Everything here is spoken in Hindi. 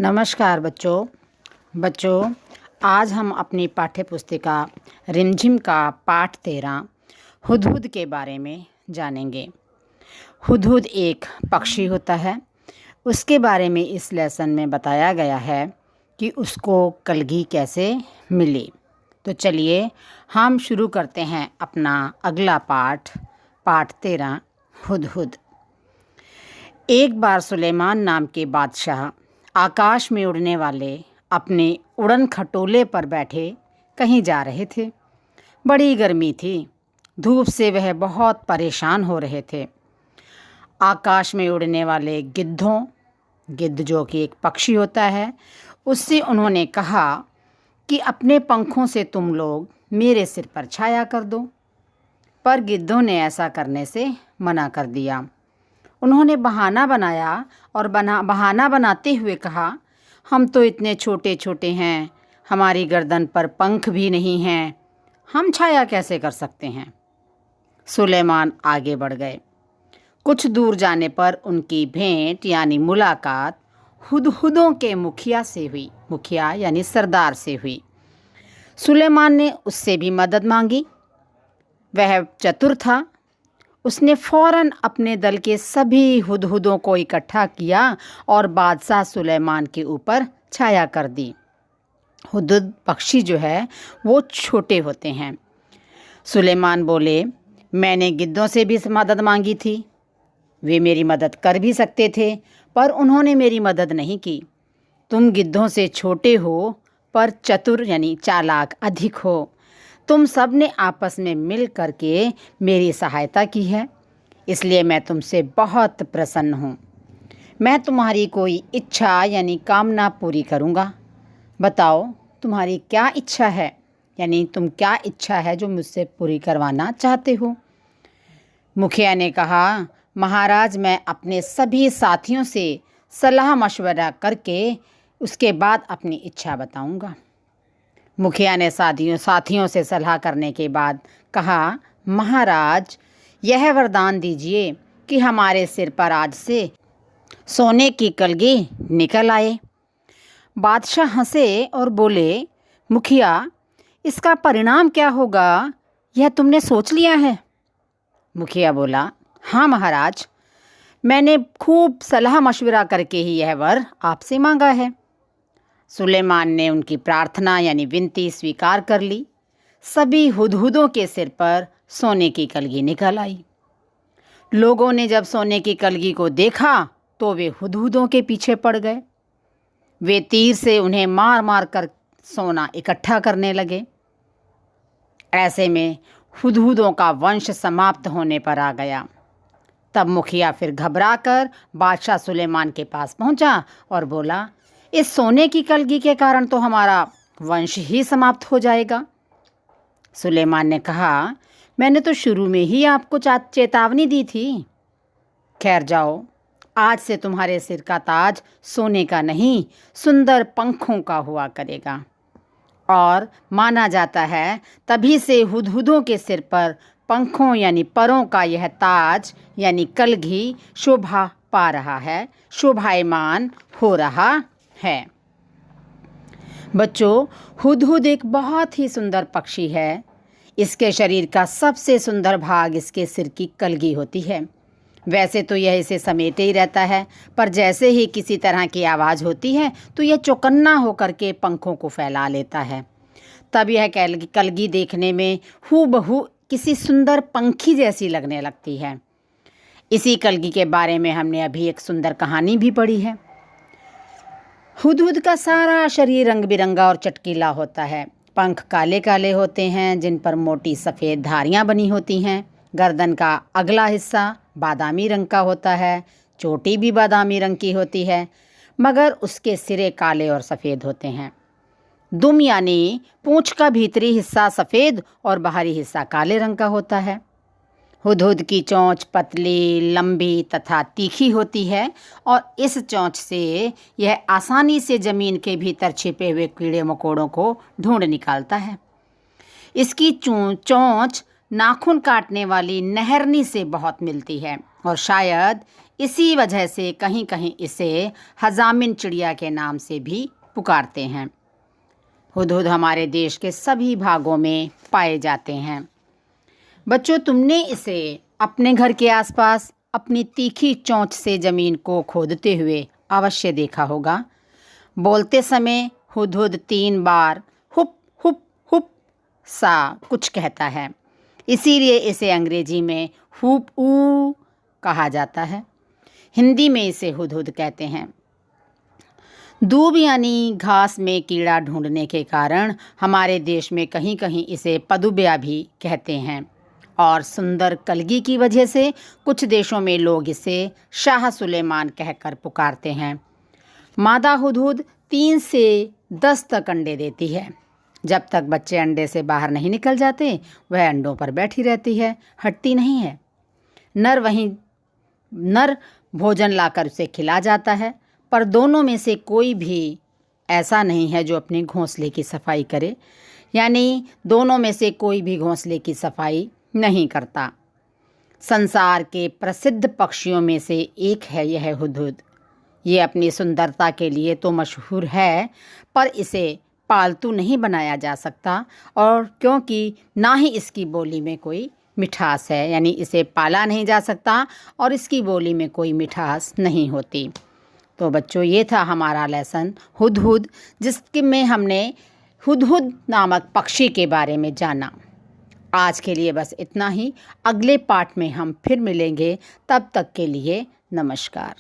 नमस्कार बच्चों आज हम अपनी पाठ्य पुस्तिका रिमझिम का पाठ 13 हुदहुद के बारे में जानेंगे। हुदहुद एक पक्षी होता है। उसके बारे में इस लेसन में बताया गया है कि उसको कलगी कैसे मिली। तो चलिए हम शुरू करते हैं अपना अगला पाठ 13 हुदहुद। एक बार सुलेमान नाम के बादशाह आकाश में उड़ने वाले अपने उड़न खटोले पर बैठे कहीं जा रहे थे। बड़ी गर्मी थी, धूप से वह बहुत परेशान हो रहे थे। आकाश में उड़ने वाले गिद्ध जो कि एक पक्षी होता है, उससे उन्होंने कहा कि अपने पंखों से तुम लोग मेरे सिर पर छाया कर दो। पर गिद्धों ने ऐसा करने से मना कर दिया। उन्होंने बहाना बनाया और बहाना बनाते हुए कहा, हम तो इतने छोटे छोटे हैं, हमारी गर्दन पर पंख भी नहीं हैं, हम छाया कैसे कर सकते हैं। सुलेमान आगे बढ़ गए। कुछ दूर जाने पर उनकी भेंट यानी मुलाकात हुदहुदों के मुखिया यानी सरदार से हुई। सुलेमान ने उससे भी मदद मांगी। वह चतुर था। उसने फ़ौरन अपने दल के सभी हुदहुदों को इकट्ठा किया और बादशाह सुलेमान के ऊपर छाया कर दी। हुदहुद पक्षी जो है वो छोटे होते हैं। सुलेमान बोले, मैंने गिद्धों से भी मदद मांगी थी, वे मेरी मदद कर भी सकते थे, पर उन्होंने मेरी मदद नहीं की। तुम गिद्धों से छोटे हो पर चतुर यानी चालाक अधिक हो। तुम सब ने आपस में मिल करके मेरी सहायता की है, इसलिए मैं तुमसे बहुत प्रसन्न हूँ। मैं तुम्हारी कोई इच्छा यानी कामना पूरी करूँगा। बताओ तुम्हारी क्या इच्छा है, यानी तुम क्या इच्छा है जो मुझसे पूरी करवाना चाहते हो। मुखिया ने कहा, महाराज मैं अपने सभी साथियों से सलाह मशवरा करके उसके बाद अपनी इच्छा बताऊँगा। मुखिया ने साथियों से सलाह करने के बाद कहा, महाराज यह वरदान दीजिए कि हमारे सिर पर आज से सोने की कलगी निकल आए। बादशाह हंसे और बोले, मुखिया इसका परिणाम क्या होगा, यह तुमने सोच लिया है। मुखिया बोला, हाँ महाराज, मैंने खूब सलाह मशवरा करके ही यह वर आपसे मांगा है। सुलेमान ने उनकी प्रार्थना यानी विनती स्वीकार कर ली। सभी हुदहुदों के सिर पर सोने की कलगी निकल आई। लोगों ने जब सोने की कलगी को देखा तो वे हुदहुदों के पीछे पड़ गए। वे तीर से उन्हें मार मार कर सोना इकट्ठा करने लगे। ऐसे में हुदहुदों का वंश समाप्त होने पर आ गया। तब मुखिया फिर घबराकर बादशाह सुलेमान के पास पहुंचा और बोला, इस सोने की कलगी के कारण तो हमारा वंश ही समाप्त हो जाएगा। सुलेमान ने कहा, मैंने तो शुरू में ही आपको चेतावनी दी थी। खैर जाओ, आज से तुम्हारे सिर का ताज सोने का नहीं सुंदर पंखों का हुआ करेगा। और माना जाता है तभी से हुदहुदों के सिर पर पंखों यानी परों का यह ताज यानी कलगी शोभा पा रहा है, शोभायमान हो रहा है। बच्चों, हुदहुद एक बहुत ही सुंदर पक्षी है। इसके शरीर का सबसे सुंदर भाग इसके सिर की कलगी होती है। वैसे तो यह इसे समेटे ही रहता है, पर जैसे ही किसी तरह की आवाज़ होती है तो यह चौकन्ना होकर के पंखों को फैला लेता है। तब यह कलगी देखने में हूबहू किसी सुंदर पंखी जैसी लगने लगती है। इसी कलगी के बारे में हमने अभी एक सुंदर कहानी भी पढ़ी है। हुदहुद का सारा शरीर रंग बिरंगा और चटकीला होता है। पंख काले काले होते हैं जिन पर मोटी सफ़ेद धारियां बनी होती हैं। गर्दन का अगला हिस्सा बादामी रंग का होता है, चोटी भी बादामी रंग की होती है, मगर उसके सिरे काले और सफ़ेद होते हैं। दुम यानी पूंछ का भीतरी हिस्सा सफ़ेद और बाहरी हिस्सा काले रंग का होता है। हुदहुद की चोंच पतली, लंबी तथा तीखी होती है और इस चोंच से यह आसानी से ज़मीन के भीतर छिपे हुए कीड़े मकोड़ों को ढूंढ निकालता है। इसकी चोंच नाखून काटने वाली नहरनी से बहुत मिलती है और शायद इसी वजह से कहीं कहीं इसे हज़ामिन चिड़िया के नाम से भी पुकारते हैं। हुदहुद हमारे देश के सभी भागों में पाए जाते हैं। बच्चों, तुमने इसे अपने घर के आसपास अपनी तीखी चोंच से ज़मीन को खोदते हुए अवश्य देखा होगा। बोलते समय हुदहुद 3 बार हुप हुप हुप सा कुछ कहता है, इसीलिए इसे अंग्रेजी में हुप ऊ कहा जाता है। हिंदी में इसे हुदहुद कहते हैं। दूब यानी घास में कीड़ा ढूंढने के कारण हमारे देश में कहीं कहीं इसे पदुबिया भी कहते हैं, और सुंदर कलगी की वजह से कुछ देशों में लोग इसे शाह सुलेमान कहकर पुकारते हैं। मादा हुदहुद 3 से 10 तक अंडे देती है। जब तक बच्चे अंडे से बाहर नहीं निकल जाते वह अंडों पर बैठी रहती है, हटती नहीं है। नर भोजन लाकर उसे खिला जाता है, पर दोनों में से कोई भी ऐसा नहीं है जो अपने घोंसले की सफाई करे, यानी दोनों में से कोई भी घोंसले की सफाई नहीं करता। संसार के प्रसिद्ध पक्षियों में से एक है यह हुदहुद। ये अपनी सुंदरता के लिए तो मशहूर है, पर इसे पालतू नहीं बनाया जा सकता, और क्योंकि ना ही इसकी बोली में कोई मिठास है, यानी इसे पाला नहीं जा सकता और इसकी बोली में कोई मिठास नहीं होती। तो बच्चों, ये था हमारा लेसन हुदहुद, जिसके में हमने हुदहुद नामक पक्षी के बारे में जाना। आज के लिए बस इतना ही। अगले पार्ट में हम फिर मिलेंगे, तब तक के लिए नमस्कार।